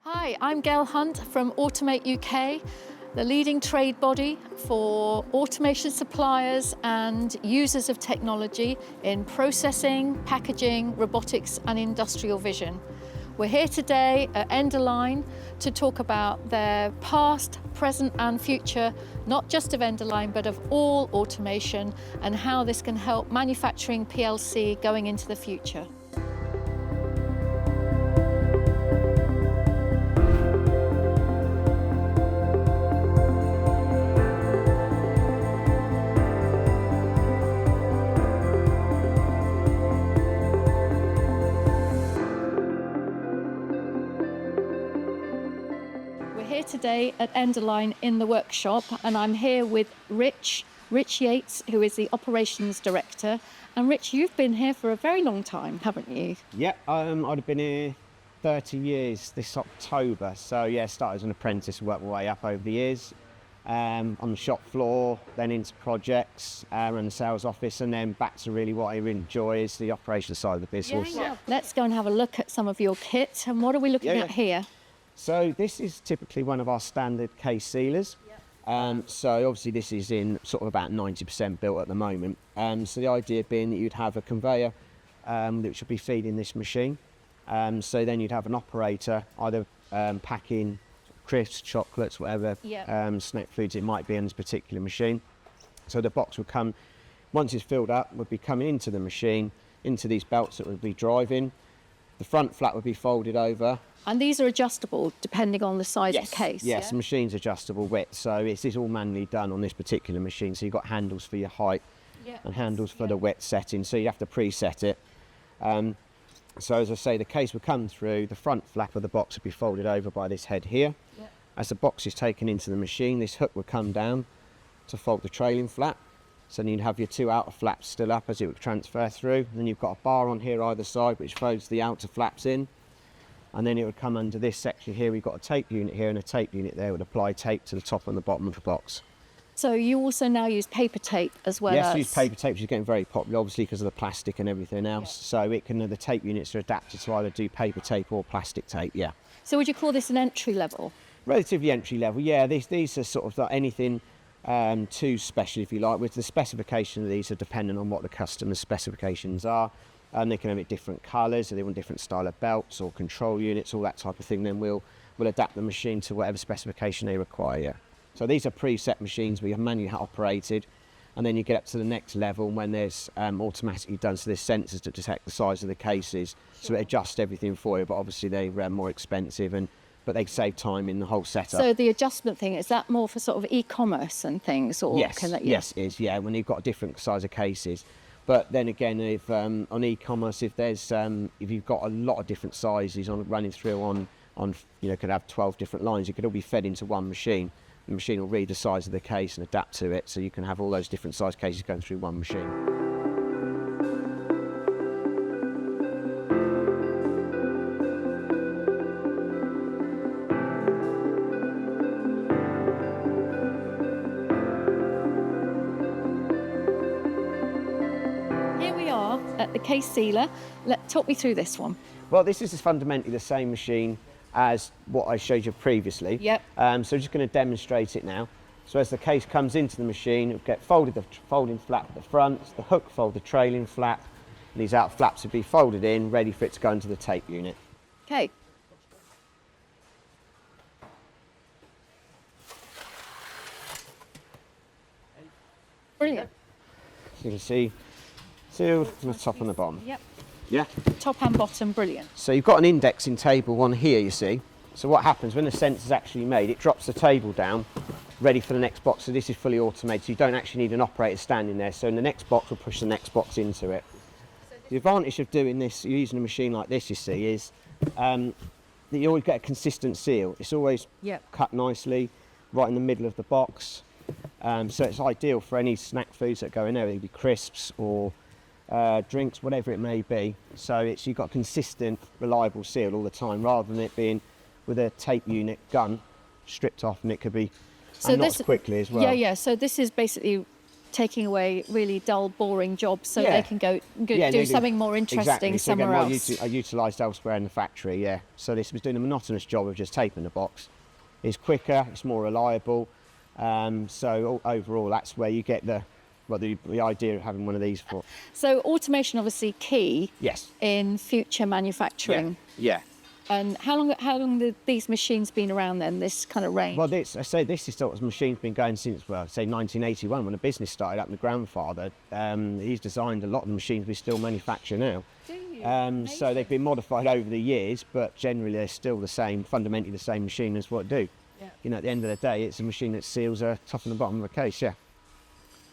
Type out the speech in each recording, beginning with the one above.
Hi, I'm Gail Hunt from Automate UK, the leading trade body for automation suppliers and users of technology in processing, packaging, robotics and industrial vision. We're here today at Endoline to talk about their past, present and future, not just of Endoline but of all automation and how this can help manufacturing PLC going into the future. Here today at Endoline in the workshop, and I'm here with Rich Yates, who is the operations director. And Rich, you've been here for a very long time, haven't you? Yep, I'd have been here 30 years this October. So yeah, started as an apprentice, worked my way up over the years. On the shop floor, then into projects, and the sales office, and then back to really what I really enjoy is the operations side of the business. Yeah. Let's go and have a look at some of your kit. And what are we looking at here? So this is typically one of our standard case sealers. So obviously this is in sort of about 90% built at the moment. So the idea being that you'd have a conveyor that should be feeding this machine. So then you'd have an operator either packing crisps, chocolates, whatever snack foods it might be on this particular machine. So the box would come, once it's filled up, would be coming into the machine, into these belts that would be driving. The front flap would be folded over. And these are adjustable depending on the size of the case? Yes, the machine's adjustable width, so it's all manually done on this particular machine. So you've got handles for your height and handles for the width setting, so you have to preset it. So as I say, the case would come through, the front flap of the box would be folded over by this head here. As the box is taken into the machine, this hook would come down to fold the trailing flap. So then you'd have your two outer flaps still up as it would transfer through. And then you've got a bar on here either side which folds the outer flaps in. And then it would come under this section here. We've got a tape unit here and a tape unit there would apply tape to the top and the bottom of the box. So you also now use paper tape as well? Yes, use paper tape, which is getting very popular obviously because of the plastic and everything else. So it can, the tape units are adapted to either do paper tape or plastic tape, So would you call this an entry level? Relatively entry level, yeah. These are sort of like anything too special, if you like, with the specification of these are dependent on what the customer's specifications are. They can have it different colours, or they want different style of belts or control units, all that type of thing. Then we'll adapt the machine to whatever specification they require. So these are preset machines we have manually operated, and then you get up to the next level when there's automatically done. So there's sensors to detect the size of the cases, so it adjusts everything for you. But obviously they're more expensive, but they save time in the whole setup. So the adjustment thing, is that more for sort of e-commerce and things? Or yes, yes, it is, when you've got different size of cases. But then again, if on e-commerce, if you've got a lot of different sizes running through on could have 12 different lines, it could all be fed into one machine. The machine will read the size of the case and adapt to it, so you can have all those different size cases going through one machine. At the case sealer. Talk me through this one. Well, this is fundamentally the same machine as what I showed you previously. So I'm just going to demonstrate it now. So as the case comes into the machine, it'll get folded, the folding flap at the front, the hook fold the trailing flap, and these out flaps will be folded in, ready for it to go into the tape unit. Okay. Brilliant. So you can see sealed from the top and the bottom. Yeah? Top and bottom, brilliant. So you've got an indexing table on here, you see. So what happens when the sensor's actually made, it drops the table down, ready for the next box. So this is fully automated, so you don't actually need an operator standing there. So in the next box, we'll push the next box into it. The advantage of doing this, using a machine like this, you see, is that you always get a consistent seal. It's always cut nicely, right in the middle of the box. So it's ideal for any snack foods that go in there. It could be crisps or drinks, whatever it may be. So you've got a consistent, reliable seal all the time, rather than it being with a tape unit gun stripped off, and it could be not as quickly as well. So this is basically taking away really dull, boring jobs so Yeah. they can go Yeah, do they something more interesting exactly. So again, somewhere more else. utilised elsewhere in the factory, yeah. So this was doing a monotonous job of just taping the box. It's quicker, it's more reliable. So overall, that's where you get the idea of having one of these for. So automation obviously key Yes. in future manufacturing. Yeah. And how long have these machines been around then, this kind of range? Well, this is sort of machine's been going since, well, say 1981 when the business started up. My grandfather, he's designed a lot of the machines we still manufacture now. Do you? So they've been modified over the years, but generally they're still the same, fundamentally the same machine as what it do. Yeah. You know, at the end of the day, it's a machine that seals a top and the bottom of a case, yeah.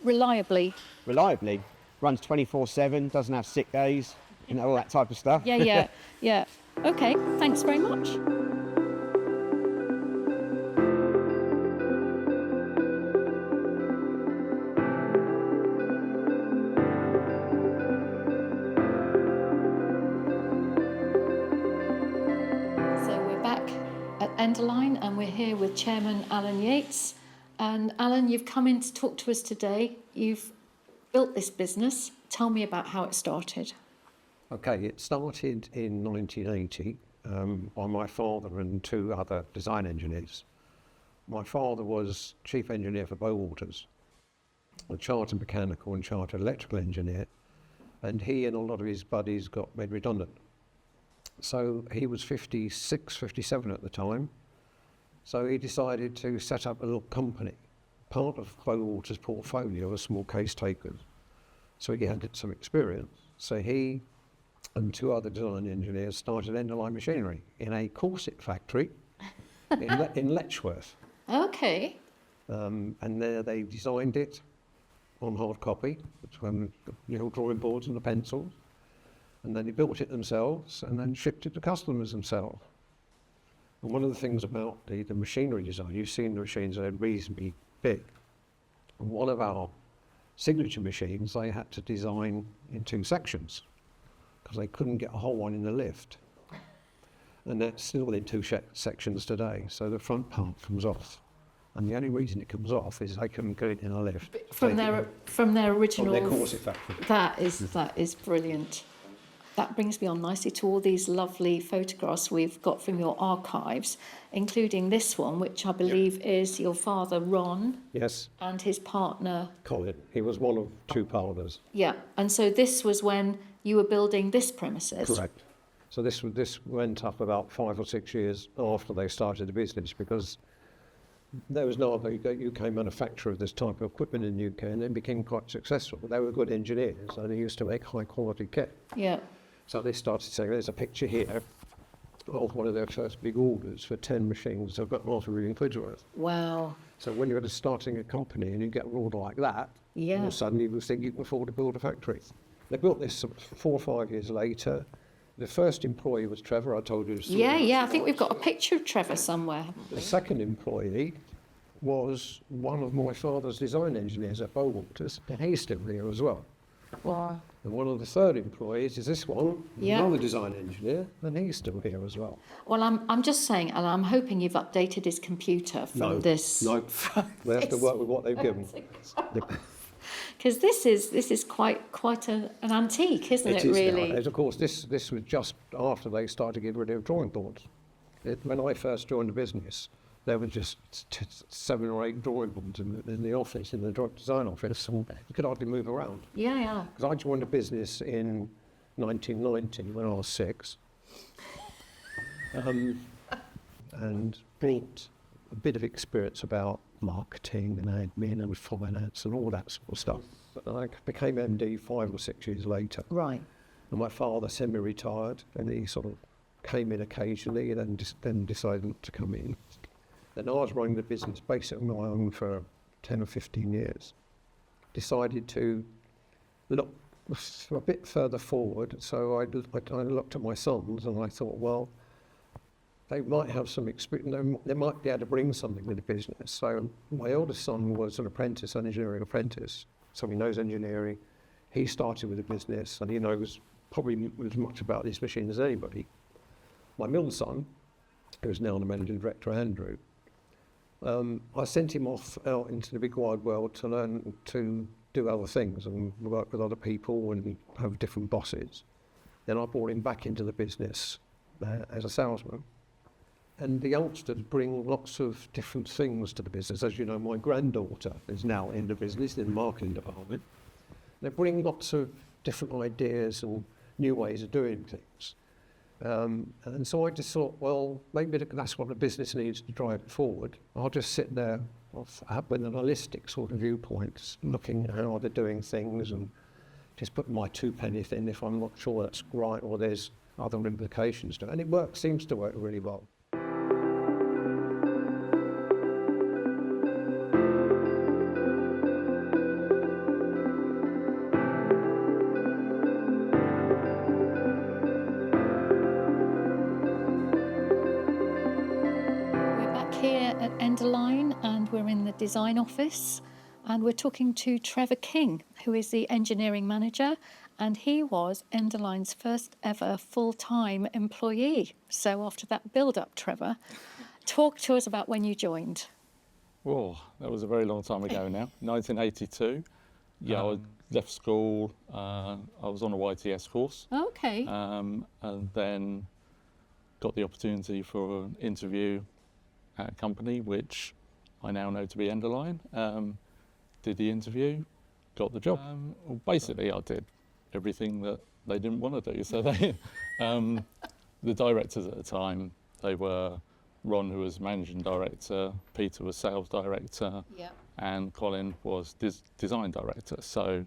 Reliably. Reliably, runs 24/7, doesn't have sick days, you know, all that type of stuff. Yeah. Okay, thanks very much. So we're back at Endoline and we're here with Chairman Alan Yates. And Alan, you've come in to talk to us today. You've built this business. Tell me about how it started. Okay, it started in 1980 by my father and two other design engineers. My father was chief engineer for Bowwaters, a chartered mechanical and chartered electrical engineer, and he and a lot of his buddies got made redundant. So he was 56, 57 at the time. So he decided to set up a little company. Part of Bowwaters' portfolio was small case takers. So he had some experience. So he and two other design engineers started Endoline Machinery in a corset factory in Letchworth. Okay. And there they designed it on hard copy, with little drawing boards and the pencils. And then they built it themselves and then shipped it to customers themselves. And one of the things about the machinery design, you've seen the machines, they're reasonably big. And one of our signature machines, they had to design in two sections because they couldn't get a whole one in the lift. And that's still in two sections today. So the front part comes off. And the only reason it comes off is they couldn't get it in a lift. From their original. From their corset factory. That is brilliant. That brings me on nicely to all these lovely photographs we've got from your archives, including this one, which I believe is your father, Ron. Yes. And his partner. Colin. He was one of two partners. Yeah. And so this was when you were building this premises. Correct. So this went up about 5 or 6 years after they started the business, because there was no other UK manufacturer of this type of equipment in the UK, and they became quite successful. They were good engineers, and they used to make high quality kit. Yeah. So they started saying, there's a picture here of one of their first big orders for 10 machines. They've got half a million quid's worth. Wow. So when you're starting a company and you get an order like that, Yeah. all of a sudden you think you can afford to build a factory. They built this 4 or 5 years later. The first employee was Trevor, I told you the story. Yeah. I think we've got a picture of Trevor somewhere. The second employee was one of my father's design engineers at Bowwaters, and he's still here as well. Wow. And one of the third employees is this one, Yeah. another design engineer, and he's still here as well. Well, I'm just saying, and I'm hoping you've updated his computer from this. No, they have to work with what they've given. Because this is quite an antique, isn't it? Is Really. nowadays. Of course, this was just after they started getting rid of drawing boards. When I first joined the business, there were just 7 or 8 drawing boards in the office, in the design office, and you could hardly move around. Yeah. Because I joined the business in 1990 when I was 6, and brought a bit of experience about marketing and admin and finance and all that sort of stuff. But I became MD 5 or 6 years later. Right. And my father semi-retired, and he sort of came in occasionally, and then decided not to come in. Then I was running the business basically on my own for 10 or 15 years. Decided to look a bit further forward, so I looked at my sons and I thought, well, they might have some experience, they might be able to bring something to the business. So my oldest son was an apprentice, an engineering apprentice, so he knows engineering. He started with the business and he knows probably as much about this machine as anybody. My middle son, who's now the managing director, Andrew, I sent him off out into the big wide world to learn to do other things and work with other people and have different bosses. Then I brought him back into the business as a salesman. And the youngsters bring lots of different things to the business. As you know, my granddaughter is now in the business, in the marketing department. They bring lots of different ideas and new ways of doing things. And so I just thought, well, maybe that's what the business needs to drive it forward. I'll just sit there with an holistic sort of viewpoints, looking at how they're doing things and just put my 2 pennies in if I'm not sure that's right or there's other implications to it. And it seems to work really well. Here at Endoline, and we're in the design office, and we're talking to Trevor King, who is the engineering manager, and he was Endoline's first ever full-time employee. So after that build-up, Trevor, talk to us about when you joined. Oh, that was a very long time ago now, 1982. Yeah, I left school, I was on a YTS course. Okay. And then got the opportunity for an interview at a company which I now know to be Endoline. Did the interview, got the job. Well, basically, I did everything that they didn't want to do. So they, the directors at the time, they were Ron, who was managing director, Peter was sales director, Yep. and Colin was design director. So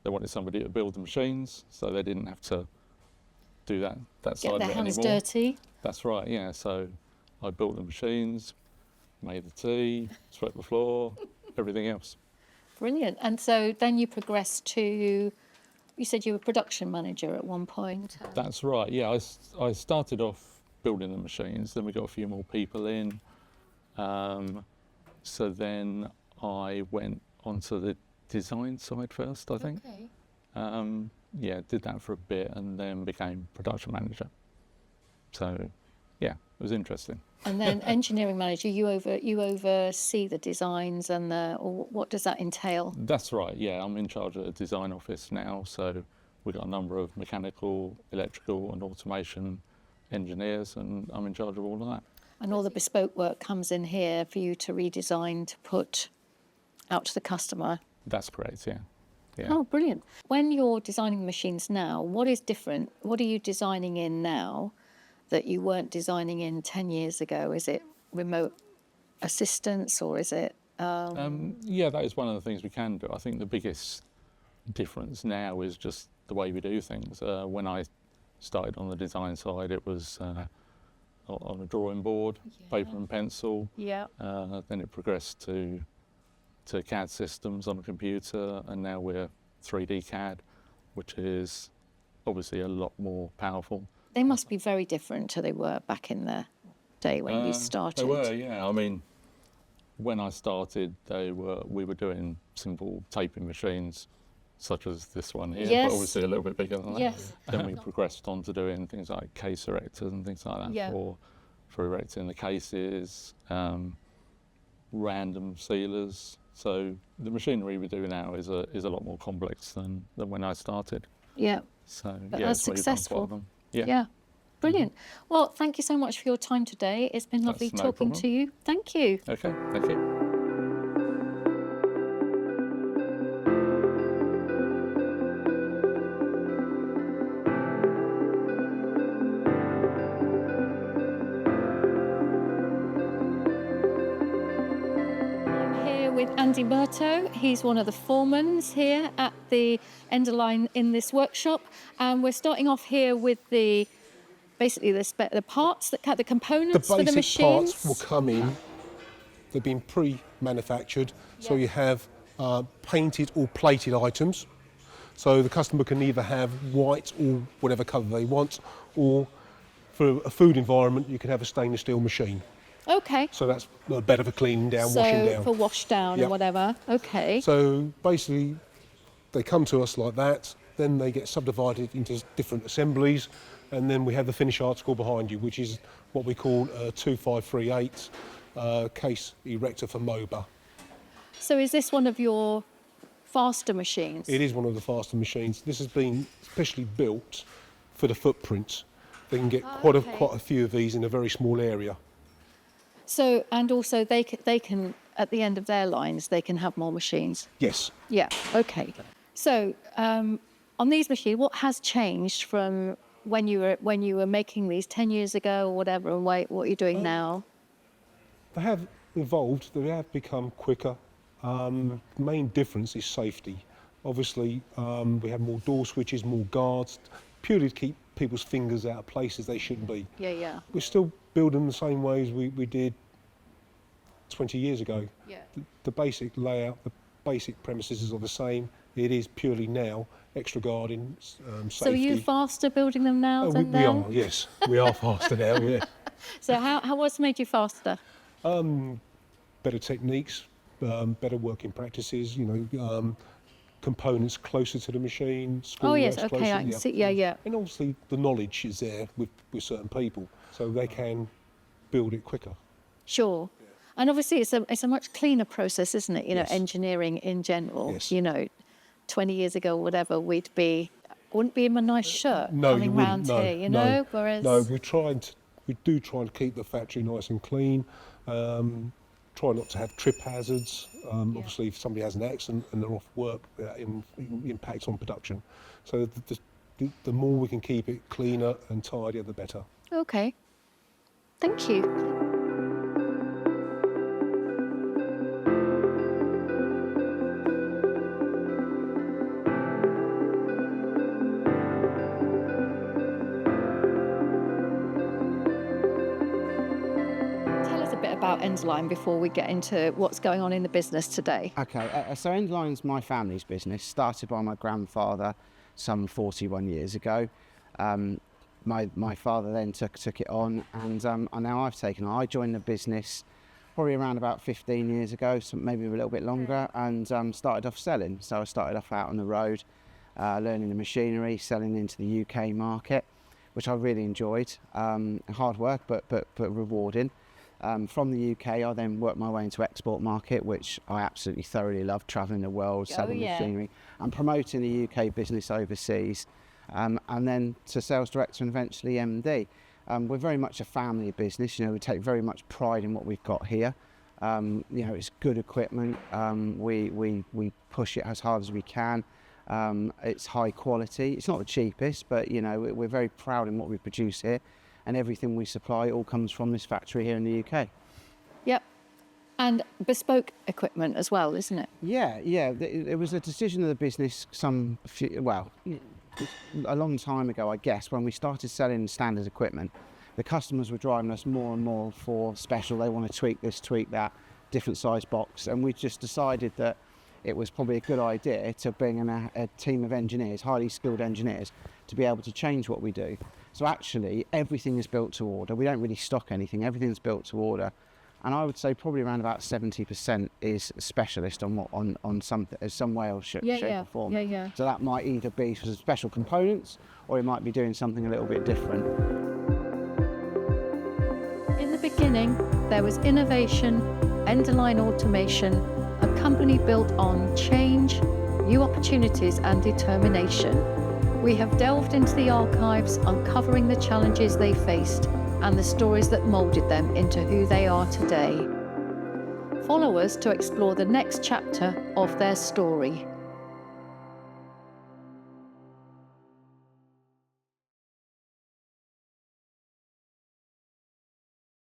they wanted somebody to build the machines, so they didn't have to do that side Get of their it hands anymore. dirty. That's right, yeah. So I built the machines, made the tea, swept the floor, everything else. Brilliant. And so then you progressed to, you said you were production manager at one point. That's right, yeah. I started off building the machines, then we got a few more people in. So then I went onto the design side first, I think. Okay. Yeah, did that for a bit and then became production manager. So, yeah, it was interesting. And then engineering manager, you oversee the designs and or what does that entail? That's right, yeah. I'm in charge of the design office now, so we've got a number of mechanical, electrical and automation engineers, and I'm in charge of all of that. And all the bespoke work comes in here for you to redesign to put out to the customer. That's correct, yeah. Yeah. Oh, brilliant. When you're designing machines now, what is different? What are you designing in now that you weren't designing in 10 years ago? Is it remote assistance or is it... Yeah, that is one of the things we can do. I think the biggest difference now is just the way we do things. When I started on the design side, it was on a drawing board, paper and pencil. Yeah. Then it progressed to CAD systems on a computer, and now we're 3D CAD, which is obviously a lot more powerful. They must be very different to they were back in the day when you started. They were, yeah. I mean, when I started, we were doing simple taping machines, such as this one here, Yes. but obviously a little bit bigger than that. Yes. Then we progressed on to doing things like case erectors and things like that Yeah. for erecting the cases, random sealers. So the machinery we do now is a lot more complex than when I started. Yeah. So But yeah, that's so we've done quite a successful. lot of them. Yeah. Yeah. Brilliant. Well, thank you so much for your time today. It's been lovely That's no talking problem. to you. Thank you. Okay, thank you. I'm here with Andy Murto. He's one of the foremans here at the Endoline in this workshop. And we're starting off here with basically the parts, the components for the basic machines. parts will come in. They've been pre-manufactured, so Yeah. you have painted or plated items. So the customer can either have white or whatever colour they want, or for a food environment, you can have a stainless steel machine. Okay. So that's better for cleaning down, So washing down. for wash down Yep. or whatever. Okay. So basically, they come to us like that, then they get subdivided into different assemblies, and then we have the finish article behind you, which is what we call a 2538 case erector for MOBA. So is this one of your faster machines. It is one of the faster machines. This has been specially built for the footprint. They can get quite a few of these in a very small area. So, and also they can, at the end of their lines, they can have more machines. Yes. Yeah, okay. So, on these machines, what has changed from when you were making these 10 years ago or whatever, and what you're doing now? They have evolved. They have become quicker. The main difference is safety. Obviously, we have more door switches, more guards, purely to keep people's fingers out of places they shouldn't be. Yeah, yeah. We're still building the same way as we did 20 years ago. Yeah. The basic layout, the basic premises are the same. It is purely now extra guarding, safety. So are you faster building them now than we then? are, yes. We are faster now, yeah. So what's made you faster? Better techniques, better working practices, components closer to the machine. Oh yes, schoolworks okay, closer, I can see. Yeah, yeah. And obviously the knowledge is there with certain people, so they can build it quicker. Sure. Yeah. And obviously it's a much cleaner process, isn't it? Yes. Engineering in general. Yes. 20 years ago or whatever, wouldn't be in a nice shirt No, coming you wouldn't. round No, here, no. Whereas No, we do try and keep the factory nice and clean. Try not to have trip hazards. Obviously, if somebody has an accident and they're off work, that impacts on production. So the more we can keep it cleaner and tidier, the better. Okay. Thank you. About Endoline before we get into what's going on in the business today. Okay, so Endoline's my family's business, started by my grandfather some 41 years ago. My father then took it on, and now I've taken it. I joined the business probably around about 15 years ago, so maybe a little bit longer, and started off selling. So I started off out on the road, learning the machinery, selling into the UK market, which I really enjoyed. Hard work, but rewarding. From the UK, I then worked my way into export market, which I absolutely thoroughly love, travelling the world, selling machinery and promoting the UK business overseas, and then to sales director and eventually MD. We're very much a family business. We take very much pride in what we've got here. It's good equipment. We push it as hard as we can. It's high quality. It's not the cheapest, but we're very proud in what we produce here. And everything we supply all comes from this factory here in the UK. Yep. And bespoke equipment as well, isn't it? Yeah. It was a decision of the business a long time ago, I guess, when we started selling standard equipment. The customers were driving us more and more for special. They want to tweak this, tweak that, different size box. And we just decided that it was probably a good idea to bring in a team of engineers, highly skilled engineers, to be able to change what we do. So actually, everything is built to order. We don't really stock anything. Everything's built to order, and I would say probably around about 70% is specialist on some way or shape or form. Yeah. So that might either be for special components, or it might be doing something a little bit different. In the beginning, there was innovation, Endoline automation, a company built on change, new opportunities, and determination. We have delved into the archives, uncovering the challenges they faced and the stories that moulded them into who they are today. Follow us to explore the next chapter of their story.